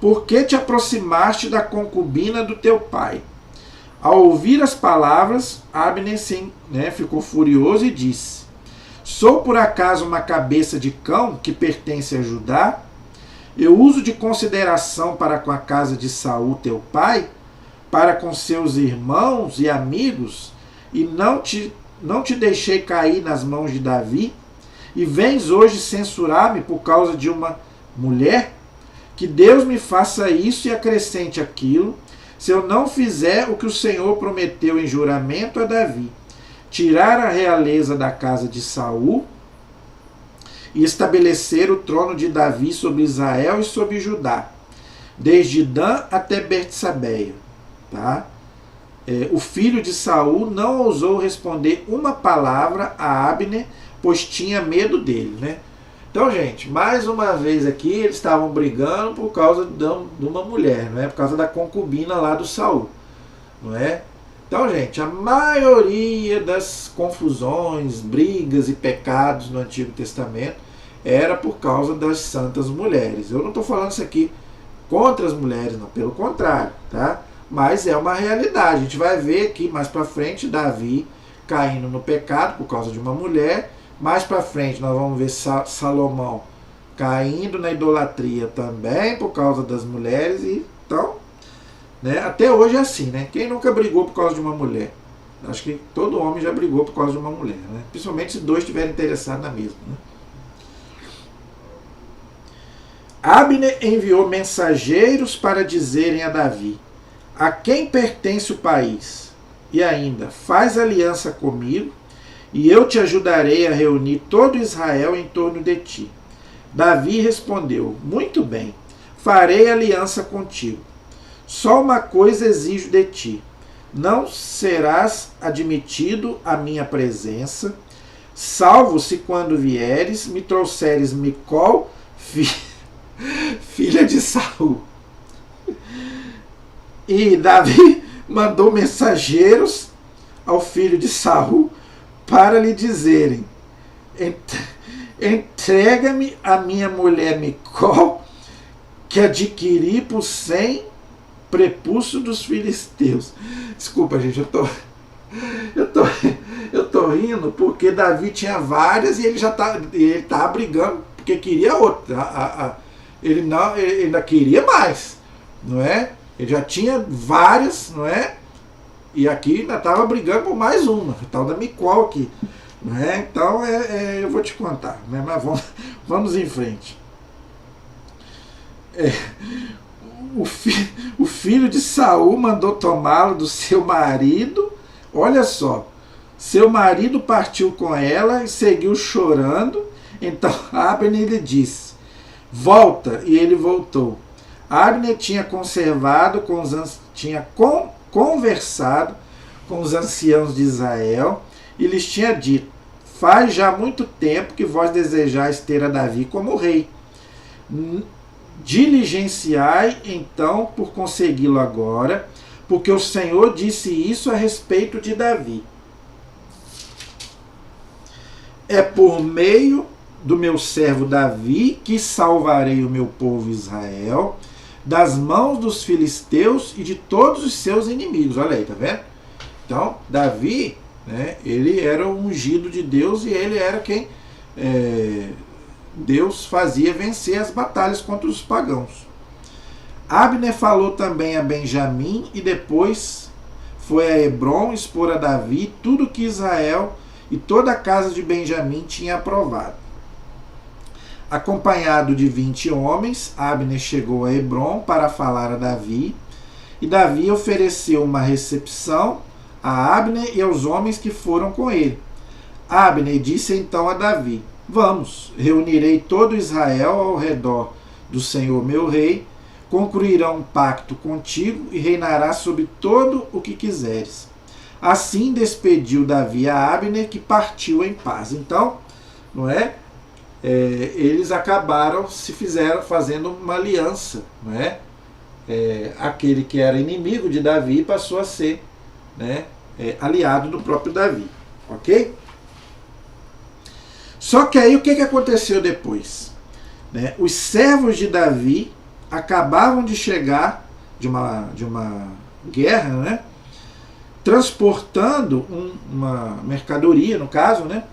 Por que te aproximaste da concubina do teu pai? Ao ouvir as palavras, Abner ficou furioso e disse: sou por acaso uma cabeça de cão que pertence a Judá? Eu uso de consideração para com a casa de Saul teu pai, para com seus irmãos e amigos, e não te deixei cair nas mãos de Davi, e vens hoje censurar-me por causa de uma mulher? Que Deus me faça isso e acrescente aquilo, se eu não fizer o que o Senhor prometeu em juramento a Davi, tirar a realeza da casa de Saul e estabelecer o trono de Davi sobre Israel e sobre Judá, desde Dan até Betsabeia. Tá? O filho de Saul não ousou responder uma palavra a Abner, pois tinha medo dele. Né? Então, gente, mais uma vez aqui, eles estavam brigando por causa de uma mulher, não é? Por causa da concubina lá do Saul. Não é? Então, gente, a maioria das confusões, brigas e pecados no Antigo Testamento era por causa das santas mulheres. Eu não estou falando isso aqui contra as mulheres, não, pelo contrário, tá? Mas é uma realidade. A gente vai ver aqui mais para frente Davi caindo no pecado por causa de uma mulher. Mais para frente nós vamos ver Salomão caindo na idolatria também por causa das mulheres. E, então, né, até hoje é assim, né? Quem nunca brigou por causa de uma mulher? Acho que todo homem já brigou por causa de uma mulher, né? Principalmente se dois estiverem interessados na mesma, né? Abner enviou mensageiros para dizerem a Davi: a quem pertence o país? E ainda, faz aliança comigo, e eu te ajudarei a reunir todo Israel em torno de ti. Davi respondeu: muito bem, farei aliança contigo. Só uma coisa exijo de ti: não serás admitido à minha presença, salvo se quando vieres me trouxeres Micol, filha de Saul. E Davi mandou mensageiros ao filho de Saul para lhe dizerem: entrega-me a minha mulher Micol, que adquiri por 100 prepúcios dos filisteus. Desculpa, gente, eu tô rindo porque Davi tinha várias e ele tá brigando porque queria outra. Ele ainda queria mais, não é? Ele já tinha várias, não é? E aqui ainda estava brigando por mais uma, a tal da Micol aqui. Não é? Então eu vou te contar, né? Mas vamos em frente. O filho de Saul mandou tomá-lo do seu marido. Olha só, seu marido partiu com ela e seguiu chorando. Então Abner lhe disse: volta, e ele voltou. Abner tinha conversado com os anciãos de Israel e lhes tinha dito: faz já muito tempo que vós desejais ter a Davi como rei. Diligenciai então por consegui-lo agora, porque o Senhor disse isso a respeito de Davi. É por meio do meu servo Davi que salvarei o meu povo Israel das mãos dos filisteus e de todos os seus inimigos. Olha aí, tá vendo? Então, Davi, né, ele era o ungido de Deus e ele era quem Deus fazia vencer as batalhas contra os pagãos. Abner falou também a Benjamim e depois foi a Hebrom expor a Davi tudo que Israel e toda a casa de Benjamim tinha aprovado. Acompanhado de 20 homens, Abner chegou a Hebrom para falar a Davi, e Davi ofereceu uma recepção a Abner e aos homens que foram com ele. Abner disse então a Davi: vamos, reunirei todo Israel ao redor do Senhor meu rei, concluirão um pacto contigo e reinará sobre todo o que quiseres. Assim despediu Davi a Abner, que partiu em paz. Então, não é? eles acabaram fazendo uma aliança, não é? Aquele que era inimigo de Davi passou a ser, né, aliado do próprio Davi, ok? Só que aí o que aconteceu depois? Né? Os servos de Davi acabavam de chegar de uma guerra, né? Transportando uma mercadoria, no caso, né?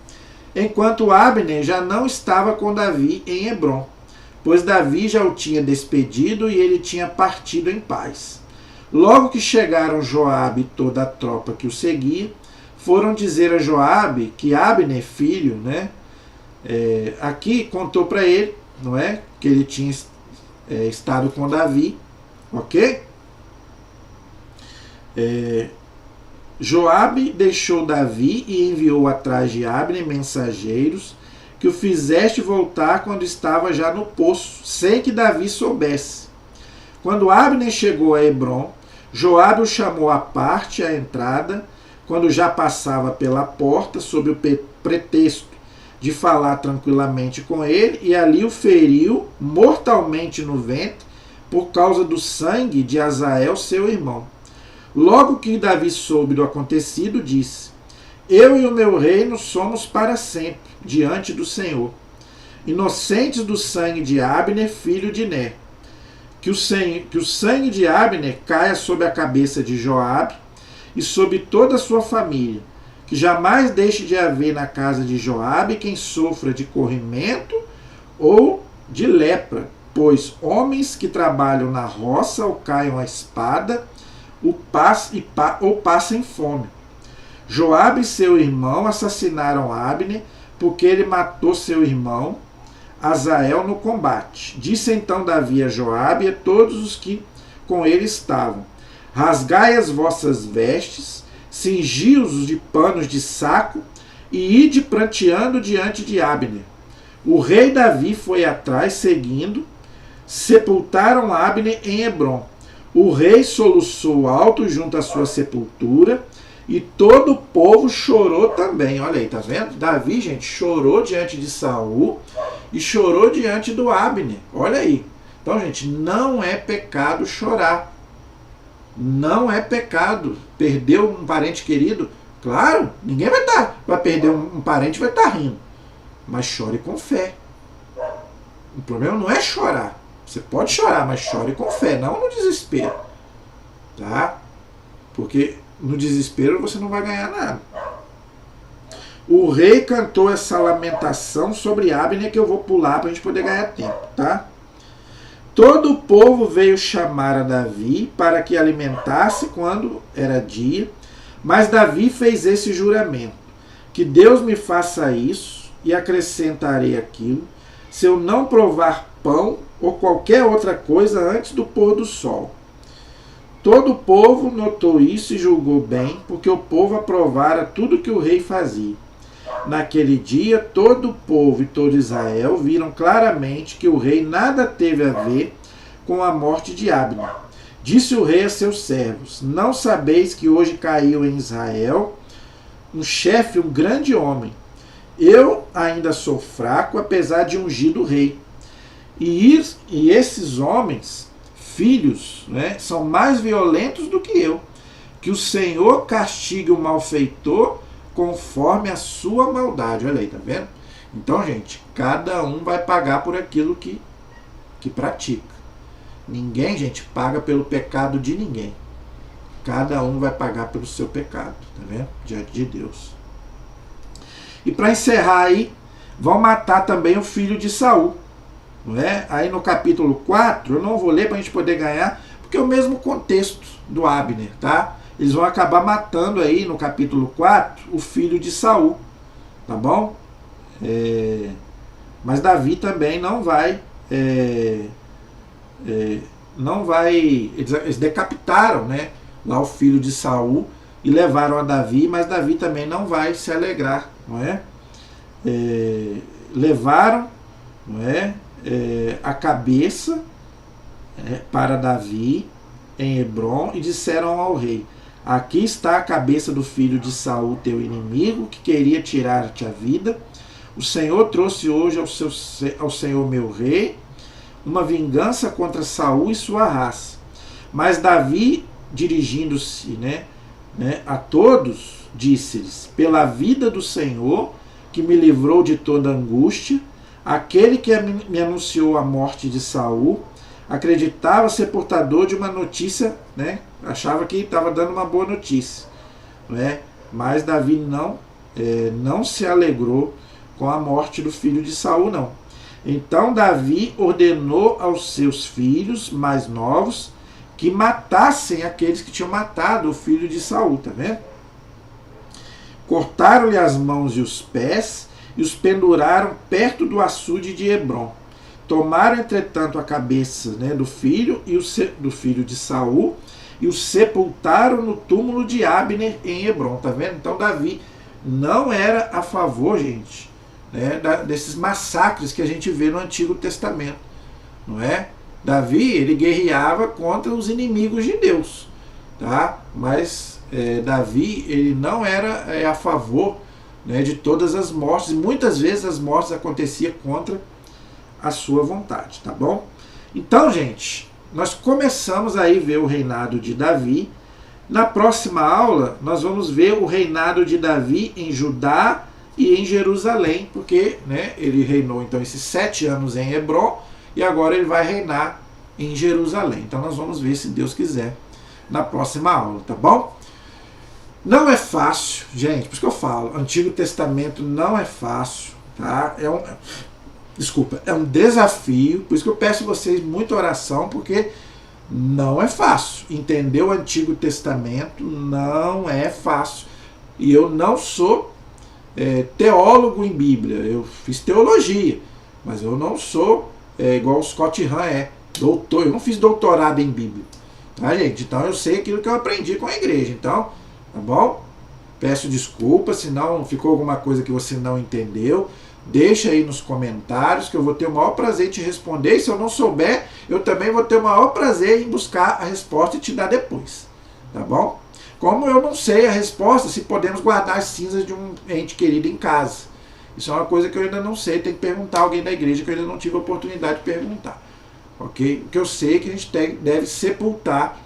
Enquanto Abner já não estava com Davi em Hebrom, pois Davi já o tinha despedido e ele tinha partido em paz. Logo que chegaram Joabe e toda a tropa que o seguia, foram dizer a Joabe que Abner, filho, né? Aqui contou para ele, não é? Que ele tinha estado com Davi, ok? Joabe deixou Davi e enviou atrás de Abner mensageiros que o fizeste voltar quando estava já no poço, sem que Davi soubesse. Quando Abner chegou a Hebrom, Joabe o chamou à parte à entrada, quando já passava pela porta, sob o pretexto de falar tranquilamente com ele, e ali o feriu mortalmente no ventre por causa do sangue de Azael, seu irmão. Logo que Davi soube do acontecido, disse: Eu e o meu reino somos para sempre diante do Senhor, inocentes do sangue de Abner, filho de Ner. Que o sangue de Abner caia sobre a cabeça de Joabe e sobre toda a sua família, que jamais deixe de haver na casa de Joabe quem sofra de corrimento ou de lepra, pois homens que trabalham na roça ou caiam à espada ou passem fome. Joabe e seu irmão assassinaram Abner, porque ele matou seu irmão Azael no combate. Disse então Davi a Joabe e a todos os que com ele estavam: Rasgai as vossas vestes, cingi-os de panos de saco e ide pranteando diante de Abner. O rei Davi foi atrás, seguindo, sepultaram Abner em Hebrom. O rei soluçou alto junto à sua sepultura, e todo o povo chorou também. Olha aí, tá vendo? Davi, gente, chorou diante de Saul e chorou diante do Abner. Olha aí. Então, gente, não é pecado chorar. Não é pecado. Perdeu um parente querido? Claro, ninguém vai perder um parente e vai estar rindo. Mas chore com fé. O problema não é chorar. Você pode chorar, mas chore com fé, não no desespero. Tá? Porque no desespero você não vai ganhar nada. O rei cantou essa lamentação sobre Abner, que eu vou pular para a gente poder ganhar tempo, tá? Todo o povo veio chamar a Davi para que alimentasse quando era dia, mas Davi fez esse juramento: que Deus me faça isso e acrescentarei aquilo, se eu não provar pão ou qualquer outra coisa antes do pôr do sol. Todo o povo notou isso e julgou bem, porque o povo aprovara tudo que o rei fazia. Naquele dia, todo o povo e todo Israel viram claramente que o rei nada teve a ver com a morte de Abner. Disse o rei a seus servos: Não sabeis que hoje caiu em Israel um chefe, um grande homem. Eu ainda sou fraco, apesar de ungir do rei. E esses homens, filhos, né, são mais violentos do que eu. Que o Senhor castigue o malfeitor conforme a sua maldade. Olha aí, tá vendo? Então, gente, cada um vai pagar por aquilo que pratica. Ninguém, gente, paga pelo pecado de ninguém. Cada um vai pagar pelo seu pecado, tá vendo? Diante de Deus. E para encerrar aí, vão matar também o filho de Saul. Não é? Aí no capítulo 4, eu não vou ler para a gente poder ganhar, porque é o mesmo contexto do Abner, tá? Eles vão acabar matando aí no capítulo 4 o filho de Saul, tá bom? Mas Davi também não vai... Eles decapitaram, né, lá o filho de Saul e levaram a Davi, mas Davi também não vai se alegrar, não é? Levaram, não é, a cabeça para Davi em Hebrom e disseram ao rei: Aqui está a cabeça do filho de Saul, teu inimigo, que queria tirar-te a vida. O Senhor trouxe hoje ao Senhor meu rei uma vingança contra Saul e sua raça. Mas Davi, dirigindo-se, a todos, disse-lhes: pela vida do Senhor, que me livrou de toda angústia, aquele que me anunciou a morte de Saul, acreditava ser portador de uma notícia, achava que estava dando uma boa notícia, mas Davi não se alegrou com a morte do filho de Saul, não. Então Davi ordenou aos seus filhos mais novos que matassem aqueles que tinham matado o filho de Saul, tá vendo? Cortaram-lhe as mãos e os pés e os penduraram perto do açude de Hebrom. Tomaram, entretanto, a cabeça do filho do filho de Saul e o sepultaram no túmulo de Abner em Hebrom, tá vendo? Então Davi não era a favor, gente, desses massacres que a gente vê no Antigo Testamento, não é? Davi, ele guerreava contra os inimigos de Deus, tá? Mas Davi, ele não era a favor de todas as mortes, e muitas vezes as mortes aconteciam contra a sua vontade, tá bom? Então, gente, nós começamos aí a ver o reinado de Davi. Na próxima aula, nós vamos ver o reinado de Davi em Judá e em Jerusalém, porque ele reinou então esses 7 anos em Hebrom, e agora ele vai reinar em Jerusalém. Então nós vamos ver, se Deus quiser, na próxima aula, tá bom? Não é fácil, gente, por isso que eu falo, Antigo Testamento não é fácil, tá? É um desafio, por isso que eu peço a vocês muita oração, porque não é fácil. Entender o Antigo Testamento não é fácil. E eu não sou teólogo em Bíblia, eu fiz teologia, mas eu não sou igual o Scott Hahn doutor, eu não fiz doutorado em Bíblia, tá, gente? Então eu sei aquilo que eu aprendi com a igreja, então, tá bom? Peço desculpa se não ficou alguma coisa que você não entendeu, deixa aí nos comentários que eu vou ter o maior prazer em te responder, e se eu não souber, eu também vou ter o maior prazer em buscar a resposta e te dar depois, tá bom? Como eu não sei a resposta, se podemos guardar as cinzas de um ente querido em casa. Isso é uma coisa que eu ainda não sei, tem que perguntar a alguém da igreja que eu ainda não tive a oportunidade de perguntar. Ok? O que eu sei é que a gente deve sepultar,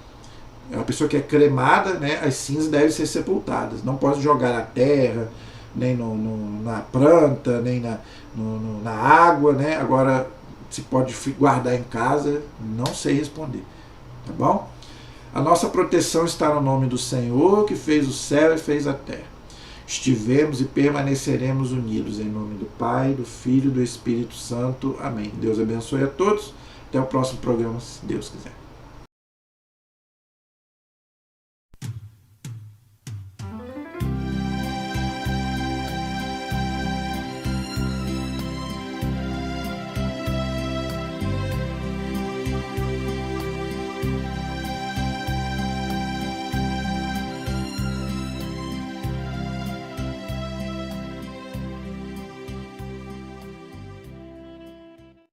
a pessoa que é cremada, as cinzas devem ser sepultadas. Não pode jogar na terra, nem na planta, nem na água. Agora, se pode guardar em casa, não sei responder. Tá bom? A nossa proteção está no nome do Senhor, que fez o céu e fez a terra. Estivemos e permaneceremos unidos em nome do Pai, do Filho e do Espírito Santo. Amém. Deus abençoe a todos. Até o próximo programa, se Deus quiser.